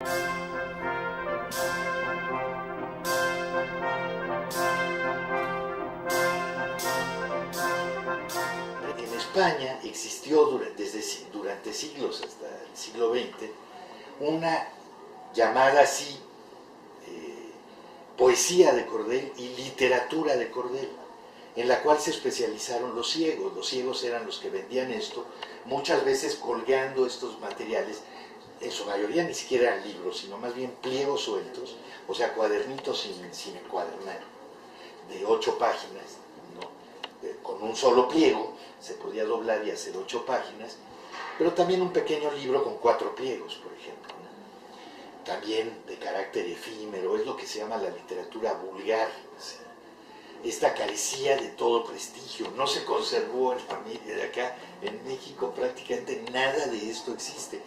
En España existió durante siglos, hasta el siglo XX, una llamada así poesía de cordel y literatura de cordel, en la cual se especializaron los ciegos. Los ciegos eran los que vendían esto, muchas veces colgando estos materiales, en su mayoría ni siquiera eran libros, sino más bien pliegos sueltos, o sea, cuadernitos sin encuadernar, de 8 páginas, ¿no? Con un solo pliego se podía doblar y hacer 8 páginas, pero también un pequeño libro con 4 pliegos, por ejemplo, ¿no? También de carácter efímero, es lo que se llama la literatura vulgar, ¿sí? Esta carecía de todo prestigio, no se conservó en la media de acá, en México prácticamente nada de esto existe.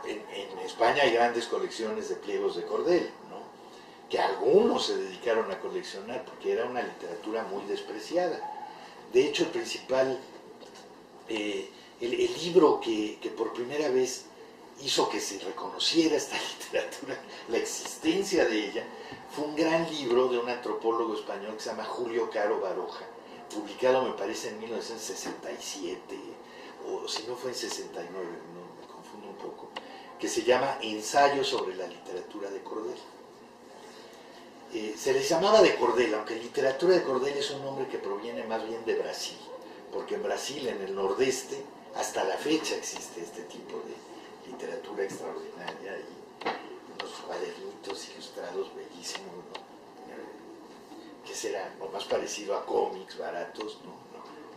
En España hay grandes colecciones de pliegos de cordel, ¿no? Que algunos se dedicaron a coleccionar porque era una literatura muy despreciada. De hecho, el principal, el libro que por primera vez hizo que se reconociera esta literatura, la existencia de ella, fue un gran libro de un antropólogo español que se llama Julio Caro Baroja, publicado me parece en 1967, o si no fue en 69, no, me confundo un poco, que se llama Ensayo sobre la literatura de cordel. Se les llamaba de cordel, aunque literatura de cordel es un nombre que proviene más bien de Brasil, porque en Brasil, en el nordeste, hasta la fecha existe este tipo de literatura extraordinaria y unos cuadernitos ilustrados bellísimos, ¿no? Que serán lo más parecido a cómics baratos,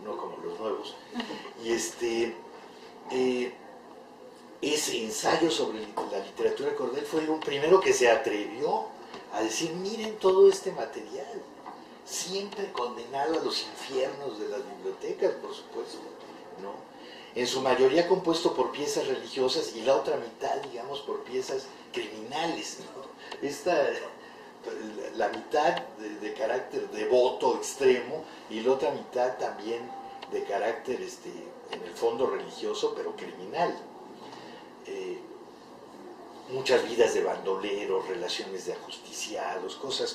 no como los nuevos. Y ese ensayo sobre la literatura de cordel fue el primero que se atrevió a decir, miren todo este material, siempre condenado a los infiernos de las bibliotecas, por supuesto, ¿no? En su mayoría compuesto por piezas religiosas y la otra mitad, digamos, por piezas criminales, ¿no? La mitad de carácter devoto extremo y la otra mitad también de carácter, en el fondo religioso, pero criminal. Muchas vidas de bandoleros, relaciones de ajusticiados, cosas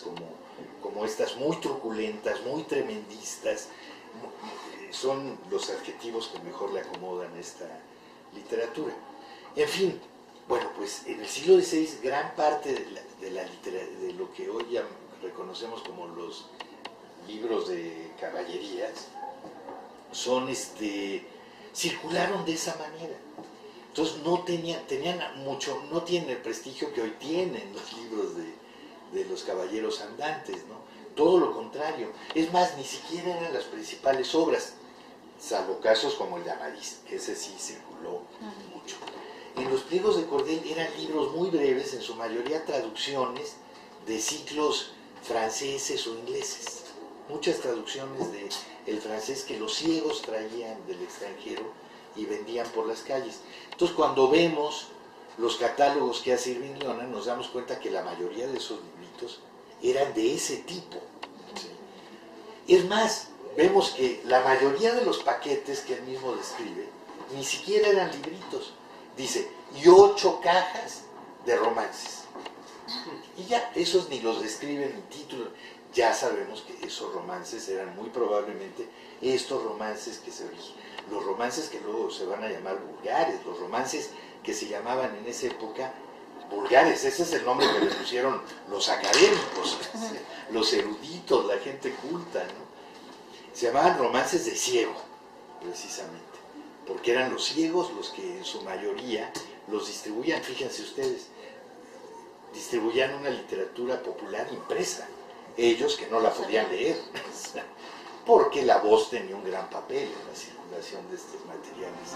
como estas muy truculentas, muy tremendistas, son los adjetivos que mejor le acomodan a esta literatura. En fin, bueno, pues en el siglo XVI gran parte de lo que hoy ya reconocemos como los libros de caballerías circularon de esa manera. Entonces no tienen el prestigio que hoy tienen los libros de los caballeros andantes, ¿no? Todo lo contrario. Es más, ni siquiera eran las principales obras, salvo casos como el de Amadís, que ese sí circuló mucho. En los pliegos de cordel eran libros muy breves, en su mayoría traducciones de ciclos franceses o ingleses. Muchas traducciones del francés que los ciegos traían del extranjero y vendían por las calles. Entonces, cuando vemos los catálogos que hace Irving Leonard, nos damos cuenta que la mayoría de esos libritos eran de ese tipo, ¿sí? Es más, vemos que la mayoría de los paquetes que él mismo describe ni siquiera eran libritos. Dice, y 8 cajas de romances. Y ya, esos ni los describen en título. Ya sabemos que esos romances eran muy probablemente estos romances los romances que luego se van a llamar vulgares, los romances que se llamaban en esa época vulgares, ese es el nombre que le pusieron los académicos, los eruditos, la gente culta, ¿no? Se llamaban romances de ciego, precisamente, porque eran los ciegos los que en su mayoría los distribuían. Fíjense ustedes, distribuían una literatura popular impresa, ellos que no la podían leer, porque la voz tenía un gran papel en la circulación de estos materiales.